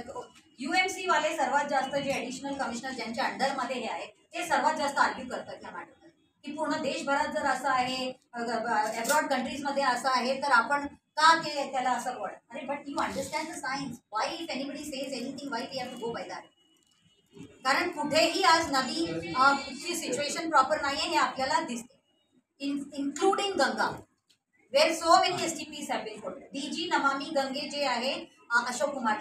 UMC वाले सर्वात जास्त जे ॲडिशनल कमिशनर ज्यांच्या अंडरमध्ये हे आहे ते सर्वात जास्त आर्ग्यू करतात या मॅटरमध्ये की पूर्ण देशभरात जर असं आहे, अब्रॉड कंट्रीजमध्ये असं आहे तर आपण का ते त्याला असं बोल. अरे but you understand the science. Why if anybody says anything why we have to go by that. कारण कुठेही आज नदी ची सिच्युएशन प्रॉपर नाही आहे हे आपल्याला दिसते. Including Ganga where so many STPs have been put. DG Namami Gange जे आहे अशोक कुमार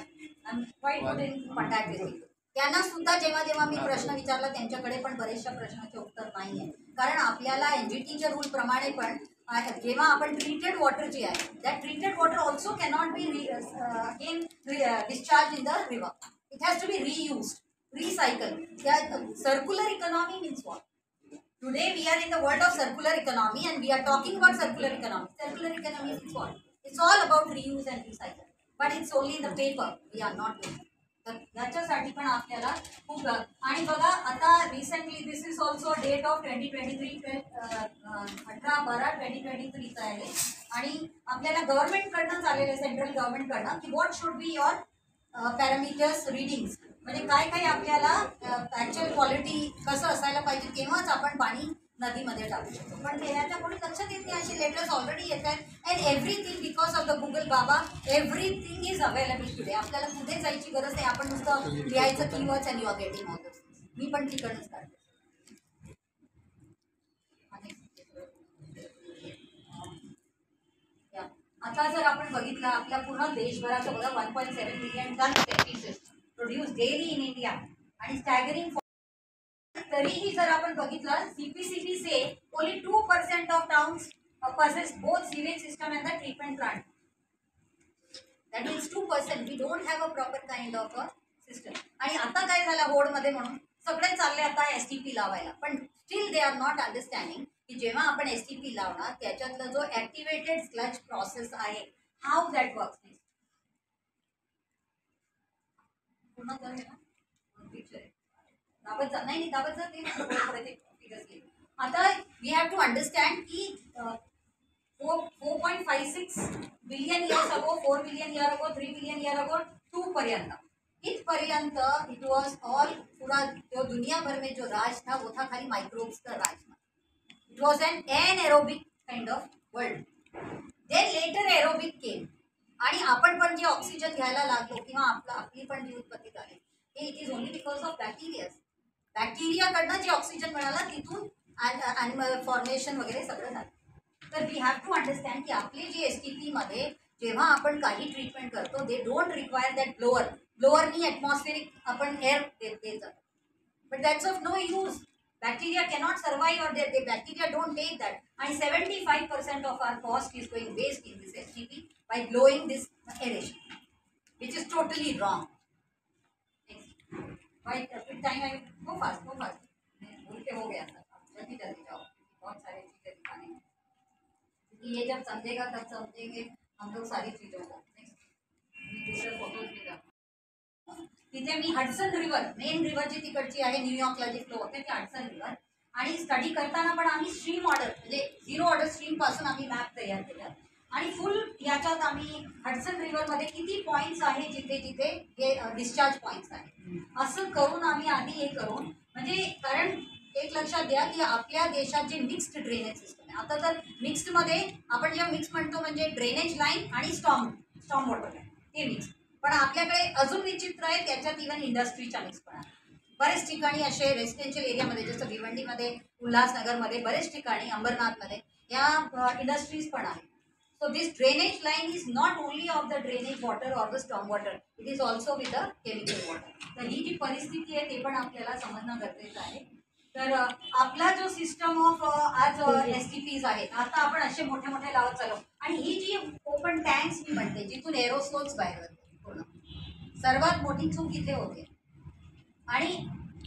त्यांना सुद्धा जेव्हा जेव्हा मी प्रश्न विचारला त्यांच्याकडे पण बरेचशा प्रश्नाचे उत्तर नाही आहे. कारण आपल्याला NGTच्या रूल प्रमाणे पण जेव्हा आपण ट्रीटेड वॉटर जे आहे that treated water also cannot be again discharge in the river. It has to be reused, recycle. Circular economy means what. Today we are in the world of circular economy and we are talking about circular economy. Circular economy is what? It's all about reuse and recycle. But it's only in the paper. We are not doing it. तर याच्यासाठी पण आपल्याला खूप. आणि बघा आता recently this is also date of 2023 18/12/2023 आहे. आणि आपल्याला गव्हर्नमेंटकडनं चाललेलं सेंट्रल गव्हर्नमेंटकडनं की what should be your parameters readings. म्हणजे काय काय आपल्याला ॲक्च्युअल क्वालिटी कसं असायला पाहिजे तेव्हाच आपण पाणी नदीमध्ये टाकू शकतो. पण त्याच्या कोणी लक्षात येत नाही. असे लेटर्स ऑलरेडी येत आहेत and everything because of the Google बाबा एव्हरीथिंग इज अवेलेबल टुडे. आपल्याला कुठे जायची गरज नाही. आपण नुसतं लिहायचं keywords and you are getting all this. मी पण तिकडनंच काढते. आता जर आपण बघितलं आपल्या पूर्ण देशभराचं बघा 1.7 million ton pesticides produce daily in India आणि स्टॅगरिंग. तरीही जर आपण बघितलं CPCB says only 2% of towns possess both sewage system and the treatment plant. That means 2%. We don't have a proper kind of a system. आणि आता काय झालं होडमध्ये म्हणून सगळे चालले आता STP लावायला. पण steel they are not understanding की जेव्हा आपण STP लावणार त्याच्यातला जो ऍक्टिव्हेटेड स्लज प्रोसेस आहे हाऊ दॅट वर्क्स. पूर्ण कर आहे ना पिक्चर आहे दाबत जा नाही दाबत जा ते फिगर्स घे आता वी हॅव टू अंडरस्टँड की 4.56 billion years ago 4 billion year ago 3 billion year ago 2 पर्यंत इथपर्यंत इट वॉज ऑल पूरा जो दुनिया भर में जो राज था वो था खाली माइक्रोब्स का राज था. It was anaerobic kind of world. Then later aerobic came आणि आपण पण जे ऑक्सिजन घ्यायला लागलो किंवा आपली पण जी उत्पत्ती झाली हे it is only because of बॅक्टेरियाकडनं जे ऑक्सिजन मिळाला तिथून ॲनिमल फॉर्मेशन वगैरे सगळं झालं. तर वी हॅव टू अंडरस्टँड की आपले जे STP मध्ये जेव्हा आपण काही ट्रीटमेंट करतो दे डोंट रिक्वायर दॅट ब्लोअरनी ॲटमॉस्फेरिक आपण एअर देत जातो but that's of no use. Bacteria cannot survive or they bacteria don't take that आणि 75% of our cost is going waste in this STP by blowing this aeration which is totally wrong. Time I go fast उल्टे हो गया जल्दी जल्दी जाओ बहुत सारी चीज़ें दिखाने हैं क्योंकि ये जब समझेगा तब समझेंगे हम लोग सारी चीज़ों को. दूसरे फोटोज भी का तिथे मी हडसन रिव्हर मेन रिव्हर जी तिकडची आहे न्यूयॉर्कला जी फ्लो होते ती हडसन रिव्हर आणि स्टडी करताना पण आम्ही स्ट्रीम ऑर्डर म्हणजे 0 ऑर्डर स्ट्रीम पासून आम्ही मॅप तयार केला आणि फुल याच्यात आम्ही हडसन रिव्हरमध्ये किती पॉईंट्स आहे जिथे जिथे हे डिस्चार्ज पॉईंट्स आहे असं करून आम्ही आधी हे करून म्हणजे कारण एक लक्षात द्या की आपल्या देशात जे मिक्स्ड ड्रेनेज सिस्टम आहे आता तर मिक्स्डमध्ये आपण जेव्हा मिक्स म्हणतो म्हणजे ड्रेनेज लाईन आणि स्टॉर्म वॉटर लाईन ते मिक्स पण आपल्याकडे अजून विचित्र आहे त्याच्यात इव्हन इंडस्ट्रीच्या मिक्स पण आहे. बरेच ठिकाणी असे रेसिडेन्शियल एरियामध्ये जसं भिवंडीमध्ये उल्हासनगरमध्ये बरेच ठिकाणी अंबरनाथमध्ये या इंडस्ट्रीज पण आहेत. So this drainage line is not only of the drainage water or the storm water, it is also with the chemical water. तर ही जी परिस्थिती आहे ते पण आपल्याला समजणं गरजेचं आहे. तर आपला जो सिस्टम ऑफ आज STPs आहेत आता आपण असे मोठे मोठे लावत चालू आणि ही जी ओपन टँक्स मी म्हणते जिथून एरोसोल्स बाहेर होते पूर्ण सर्वात मोठी चूक इथे होते. आणि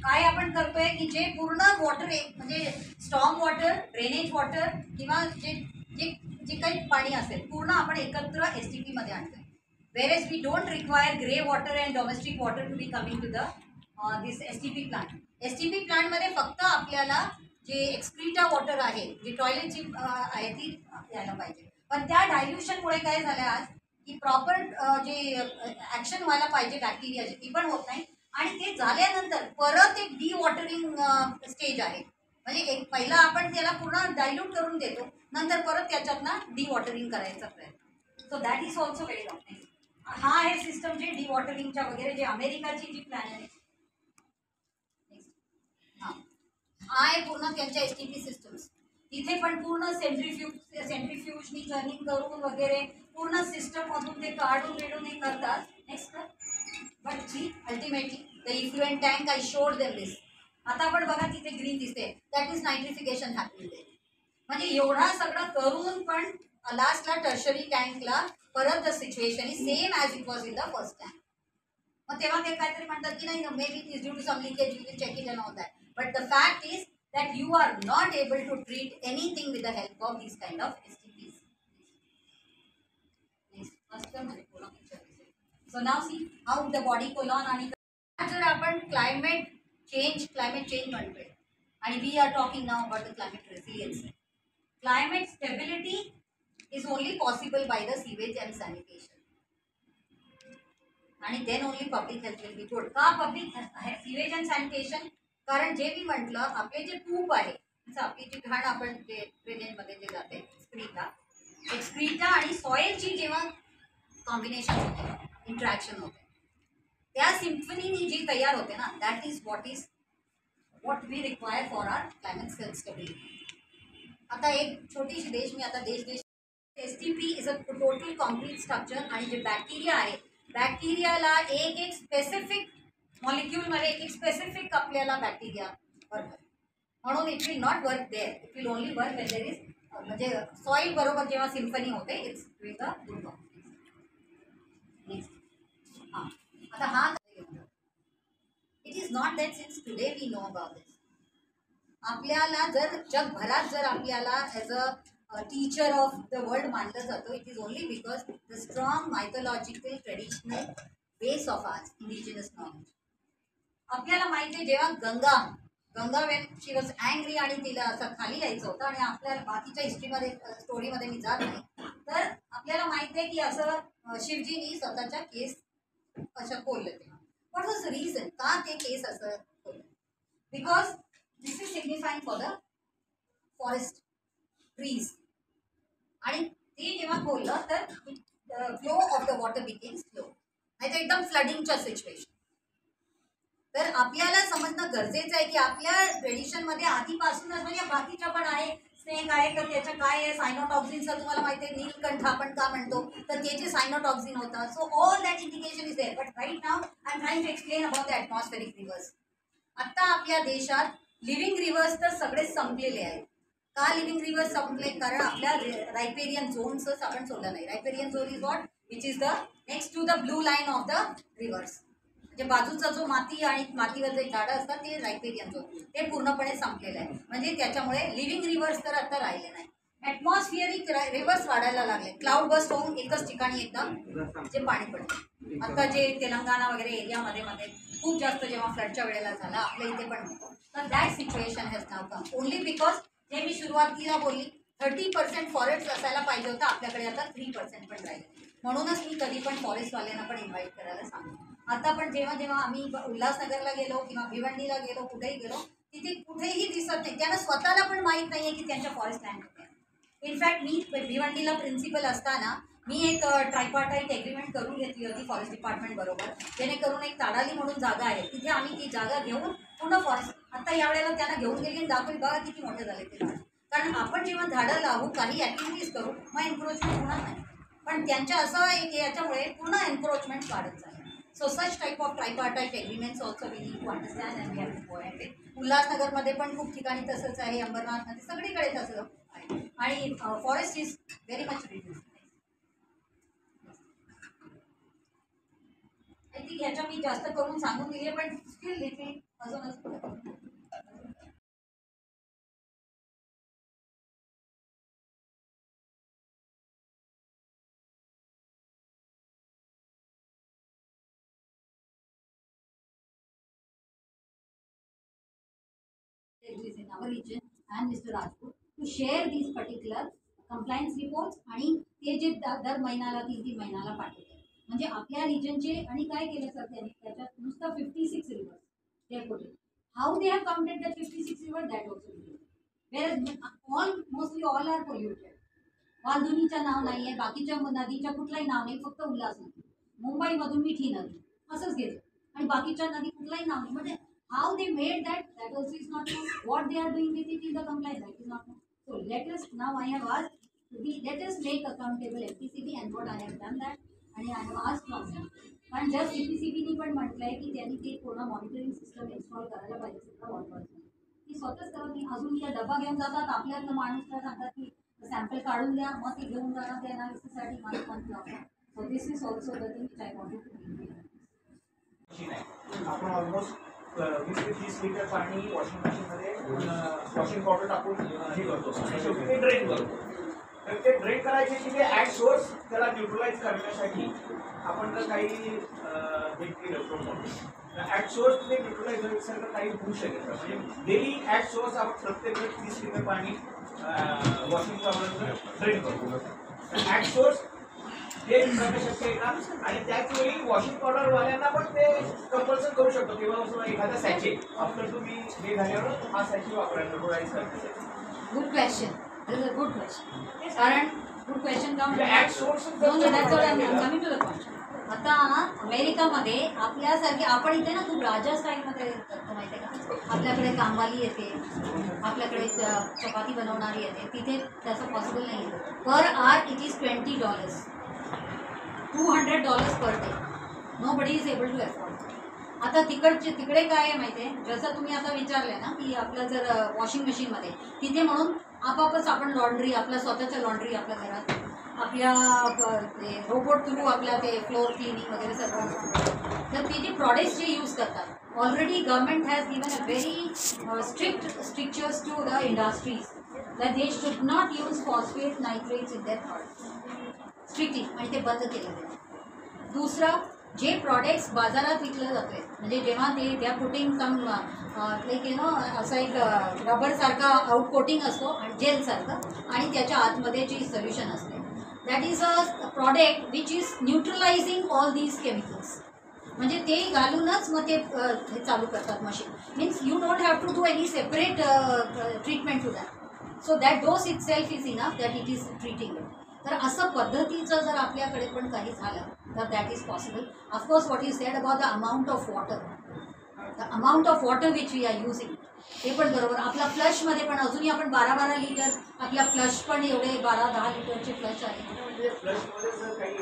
काय आपण करतोय की जे पूर्ण वॉटर म्हणजे स्टॉर्म वॉटर ड्रेनेज वॉटर किंवा जे जे जे काही पाणी असेल पूर्ण आपण एकत्र STP मध्ये आणतोय. Whereas we don't require grey water and domestic water to be coming to the this STP plant. STP प्लांटमध्ये फक्त आपल्याला जे एक्सक्रीटा वॉटर आहे जे टॉयलेटची आहे ती यायला पाहिजे पण त्या डायल्युशनमुळे काय झालं आज की प्रॉपर जे ॲक्शन व्हायला पाहिजे बॅक्टेरियाची ती पण होत नाही आणि ते झाल्यानंतर परत एक डी वॉटरिंग स्टेज आहे म्हणजे एक पहिला आपण त्याला पूर्ण डायल्यूट करून देतो नंतर परत त्याच्यातनं डी वॉटरिंग करायचा प्रयत्न. So that is also very wrong. हा आहे सिस्टम जे डी वॉटरिंगच्या वगैरे जे अमेरिकाची जी प्लॅन आहे हा आहे पूर्ण त्यांच्या STP सिस्टम्स तिथे पण पूर्ण सेंट्रीफ्यूजनी टर्निंग करून वगैरे पूर्ण सिस्टममधून ते काढून बिडून हे करतात. नेक्स्ट बट जी ultimately the effluent tank I showed them this. आता आपण बघा तिथे ग्रीन दिसते that is nitrification happening there. म्हणजे एवढा सगळं करून पण लास्टला टर्शरी टँकला परत the situation is same as it was in the first tank. मग तेव्हा ते काहीतरी म्हणतात की नाही may be it is due to some leakage we will check it and all that but the fact is that you are not able to treat anything with the help of these kind of STPs. Next, first one आहे पूर्ण picture दिसेल. So now see how the body colon आणि जर आपण climate change म्हणतोय आणि we are talking now about the climate resilience. Climate stability is only possible by the sewage and sanitation. आणि then only public health will be good. का public sewage and sanitation? कारण जे मी म्हटलं आपले जे पूप आहे आपली जी घाण आपण जे ड्रेनेजमध्ये जे जाते एक्सक्रीटा आणि सॉइलची जेव्हा कॉम्बिनेशन होते इंट्रॅक्शन होते त्या सिम्फनीनी जी तयार होते ना that is what we require for our climate stability. आता एक छोटीशी देश मी आता देश STP is a total complete structure आणि जे बॅक्टेरिया आहे बॅक्टेरियाला एक स्पेसिफिक मॉलिक्यूलमध्ये एक स्पेसिफिक आपल्याला बॅक्टेरिया वर्क म्हणून it will not work there it will only work when there is म्हणजे सॉईल बरोबर जेव्हा सिम्फनी होते it's doing a good work. हां आता हा it is not that since today we know about this. आपल्याला जर जगभरात जर आपल्याला as a teacher of the world मानलं जातं it is only because the strong mythological traditional base of ours indigenous knowledge. आपल्याला माहिती आहे जेव्हा Ganga Wien she was angry आणि तिला असं खाली यायचं होतं आणि आपल्या बाकीच्या हिस्ट्रीमध्ये स्टोरीमध्ये मी जात नाही, तर आपल्याला माहिती आहे की असं शिवजीनी स्वतःच्या केस असं खोललं ते. व्हॉट वॉज रिझन का ते केस असं खोललं? Because this is signifying for the forest trees. आणि ते जेव्हा खोललं तर flow of the water became slow, नाही तर एकदम फ्लडिंगच्या सिच्युएशन. तर आपल्याला समजणं गरजेचं आहे की आपल्या ट्रेडिशनमध्ये आधीपासूनच म्हणजे बाकीच्या पण आहे, स्नेक आहे तर त्याचं काय आहे सायनोटॉक्झिनचं तुम्हाला माहिती आहे, नीलकंठ आपण का म्हणतो तर त्याचे सायनोटॉक्झिन होतात. So all that indication is there. But right now I am trying to explain about the atmospheric rivers. आत्ता आपल्या देशात लिव्हिंग रिव्हर्स तर सगळेच संपलेले आहेत. का लिव्हिंग रिव्हर्स संपले? कारण आपल्या रायपेरियन झोन्सच आपण सोडलं नाही. Riparian zone is what which is the next to the blue line of the rivers. म्हणजे बाजूचा जो माती आणि मातीवर जे झाडं असतात ते रायपेरियन झोन ते पूर्णपणे संपलेलं आहे. म्हणजे त्याच्यामुळे लिव्हिंग रिव्हर्स तर आता राहिले नाही. ॲटमॉस्फिअरिक रिव्हर्स वाढायला लागले. क्लाउड बस्ट होऊन एकच ठिकाणी एकदम जे पाणी पडतं. आता जे तेलंगणा वगैरे एरियामध्ये खूप जास्त जेव्हा फ्लडच्या वेळेला झाला आपल्या इथे पण होतो, तर that situation has now come only because जे मी सुरुवातीला बोलली 30% फॉरेस्ट असायला पाहिजे होतं, आपल्याकडे आता 3% पण राहिले. म्हणूनच मी कधी पण फॉरेस्टवाल्यांना पण इन्व्हाइट करायला सांगतो. आता पण जेव्हा जेव्हा आम्ही उल्हासनगरला गेलो किंवा भिवंडीला गेलो कुठेही गेलो तिथे कुठेही दिसत नाही. त्यांना स्वतःला पण माहीत नाही आहे की त्यांच्या फॉरेस्ट लँड कुठे आहे. इनफॅक्ट मी भिवंडीला प्रिन्सिपल असताना मी एक ट्रायपार्टाईट एग्रीमेंट करून घेतली होती फॉरेस्ट डिपार्टमेंट बरोबर, जेणेकरून एक ताडाली म्हणून जागा आहे तिथे आम्ही ती जागा घेऊन पूर्ण फॉरेस्ट. आता यावेळेला त्यांना घेऊन गेली आणि दाखवली बघा किती मोठे झाले ते झाड. कारण आपण जेव्हा झाडं लावू काही ॲक्टिव्हिटीज करू मग एन्क्रोचमेंट होणार नाही, पण त्यांच्या असं एक याच्यामुळे पूर्ण एन्क्रोचमेंट वाढत झालं. So such type of tripartite agreements also we need to understand and we have to go ahead with. उल्हासनगरमध्ये पण खूप ठिकाणी तसंच आहे, अंबरनाथमध्ये सगळीकडे तसं आहे. आणि forest is very much reduce. I think ह्याच्या मी जास्त करून सांगून दिले पण स्टील लिटल अजूनच. in our region and Mr. Rajput to share these particular compliance reports आणि ते जे दर महिन्याला 3-3 महिन्याला पाठवतात. म्हणजे आपल्या रिजनचे आणि काय केलं सर त्यांनी त्याच्यात नुसतं 56 रिव्हर्स ते पुढे how they have counted the 56 river that also were mostly all are polluted. वालधुनीचं नाव नाही आहे, बाकीच्या नदीच्या कुठलाही नाव नाही, फक्त उल्हास नदी, मुंबईमधून मिठी नदी असंच घेतलं आणि बाकीच्या नदी कुठलाही नाव नाही. म्हणजे how they made that also is not known. What they are doing with it in the compliance that is not known. So let us now I have asked let us make accountable FPCB and what I have done that and I have asked from them. कारण जर CPCBनी पण म्हटलंय की त्यांनी ते पूर्ण monitoring system install करायला पाहिजे सगळं वापरायचं ती स्वतःच करत नाही. अजून त्या डबा घेऊन जातात आपल्याला माणूस काय सांगतात की सॅम्पल काढून द्या मग ते घेऊन जाणार त्या अनालिसिससाठी माझं पण लावतात. So this is also the thing I wanted to आपण ऑलमोस्ट 20 ते 30 लिटर पाणी वॉशिंग मशीनमध्ये वॉशिंग पावडर टाकून हे करतो शेवटी ते ड्रेन करतो. तर ते ड्रेन करायचे की ते ॲट सोर्स त्याला न्यूट्रलाइज करण्यासाठी आपण जर काही हे केलं प्रोमोट तर ॲट सोर्स ते न्यूट्रलाइज होण्यासारखं काही होऊ शकेल. म्हणजे डेली ॲट सोर्स आपण प्रत्येक 30 लिटर पाणी वॉशिंग पावडरचं ड्रेन करतो. ॲट सोर्स हे करणे शक्य आहे का? आणि त्याच वेळी वॉशिंग पावडरवाल्यांना पण ते कंपल्सन करू शकतो किंवा एखादा सॅचे आफ्टर तुम्ही हे झाल्यावर हा सॅचे वापरायला प्रोव्हाइड करतो. Good question. This is a good question. कारण गुड क्वेश्चन का at source coming to the point. आता अमेरिकामध्ये आपल्यासारखे आपण इथे ना खूप राजा स्टाईलमध्ये करतो माहिती आहे का? आपल्याकडे कामवाली येते, आपल्याकडे चपाती बनवणारी येते, तिथे त्याचं पॉसिबल नाही आहे. Per hour it is $20, $200 per day. Nobody is able to afford. आता तिकडे काय आहे माहिती आहे, जसं तुम्ही आता विचारलं ना की आपलं जर वॉशिंग मशीनमध्ये तिथे म्हणून आपापच आपण लॉन्ड्री आपल्या स्वतःच्या लॉन्ड्री आपल्या घरात आपल्या रोबोट थ्रू आपल्या ते फ्लोअर क्लिनिंग वगैरे सगळं. तर ते जे प्रॉडक्ट्स जे यूज करतात already government has given a very strict strictures to the industries that they should not use phosphate nitrates in their products strictly आणि ते बंद केलं. दुसरं जे प्रॉडक्ट्स बाजारात विकले जाते म्हणजे जेव्हा ते आर पुटिंग सम लाईक असं एक रबरसारखा आउट कोटिंग असतो आणि जेलसारखं आणि त्याच्या आतमध्ये जी सोल्युशन असते that is a product which is neutralizing all these chemicals. म्हणजे ते घालूनच मग ते हे चालू करतात machine. Means you don't have to do any separate treatment to that. So that dose itself is enough that it is treating it. तर असं पद्धतीचं जर आपल्याकडे पण काही झालं तर that is possible. Of course what you said about the amount of water which we R using ते पण बरोबर. आपला फ्लशमध्ये पण अजूनही आपण 12-12 लिटर आपला फ्लश पण एवढे 12-10 लिटरचे फ्लश आहे. फ्लशमध्ये जर काही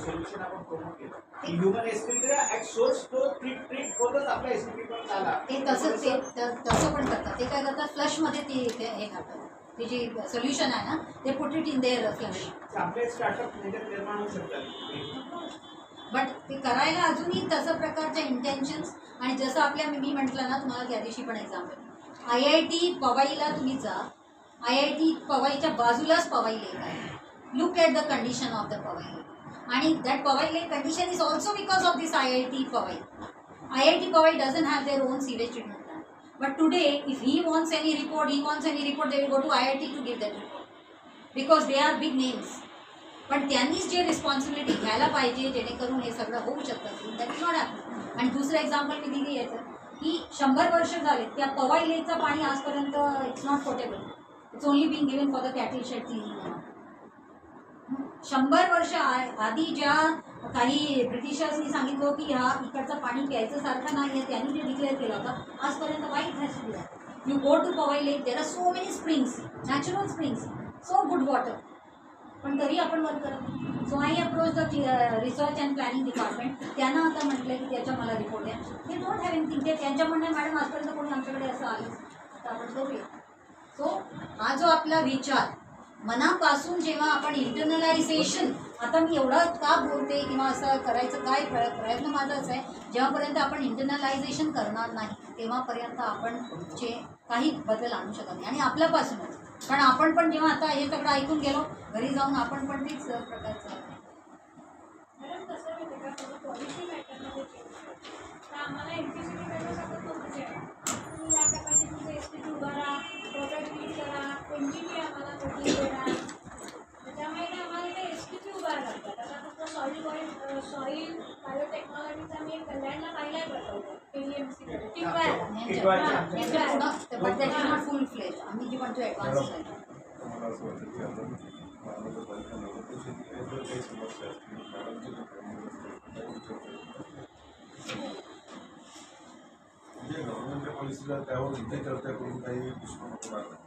सोल्युशन आपण प्रमोट केलं ह्युमन एसपीडी ऍट सोर्स तो ट्रीट होतच आपला एसपीडी पण झाला ते तसं पण करतात. ते काय करतात फ्लशमध्ये ते हे करतात. ते जे सोल्युशन आहे ना ते put it in their flush. आपले स्टार्टअप निर्माण होऊ शकतात. बट ते करायला अजूनही तसं प्रकारच्या इंटेन्शन्स. आणि जसं आपल्या मी म्हटलं ना तुम्हाला त्या दिवशी पण एक्झाम्पल IIT पवईला तुम्ही जा. IIT पवईच्या बाजूलाच पवई लेक आहे. Look at the condition of the Powai lake. आणि that Powai lake condition is also because of this IIT Powai. IIT Powai doesn't have their own sewage treatment plant. But today if he wants any report they will go to IIT to give that report because they are big names. पण त्यांनीच जे responsibility घ्यायला पाहिजे जेणेकरून हे सगळं होऊ शकतं दॅट इज नॉट हॅपनिंग. आणि दुसरं एक्झाम्पल मी दिली याचं की 100 वर्ष झाले त्या पवई लेकचं पाणी आजपर्यंत it's not potable. It's only been given for the cattle shed cleaning. 100 वर्ष आधी ज्या काही ब्रिटिशर्सनी सांगितलं की हा इकडचं पाणी प्यायचं सारखं नाही आहे त्यांनी जे डिक्लेअर केलं होतं आजपर्यंत वाईट has to that. You go to Powai lake there are so many springs natural springs so good water पण तरी आपण वर्क करत नाही. So I approach the research and planning department. त्यांना आता म्हटलं की त्याच्या मला रिपोर्ट द्या. ते डोंट हॅव एनिथिंग. ते त्यांच्या म्हणणं मॅडम आजपर्यंत कोणी आमच्याकडे असं आलं तर आपण करूया. सो हा जो आपला विचार मनापासून जेव्हा आपण इंटरनलायझेशन आता मी एवढं का बोलते किंवा असं करायचं काय प्रयत्न माझाच आहे जेव्हापर्यंत आपण इंटरनलायझेशन करणार नाही तेव्हापर्यंत आपण जे काही बदल आणू शकत नाही. आणि आपल्यापासूनच कारण आपण पण जेव्हा आता हे सगळं ऐकून गेलो घरी जाऊन आपण पण तीच प्रकारचं मॅडम कसं माहिती का थोडं पॉलिसी मॅटरमध्ये तर आम्हाला MPCB मॅटर सगळं नव्हतं आहे. तुम्ही या कॅपॅसिटीचं STP उभारा प्रोडक्ट क्लिक करा NGT आम्हाला कोटिंग देणार त्याच्यामुळे आम्हाला ते STP उभारा लागतात. आता फक्त सॉईल बायोटेक्नॉलॉजीचा मी कल्याणला पाहिला आहे बघतो फुल फ्लेज आम्ही जे म्हणतो ॲडव्हान्स गव्हर्नमेंटच्या पॉलिसीला त्यावर चर्चा करून काही दुष्परिणाम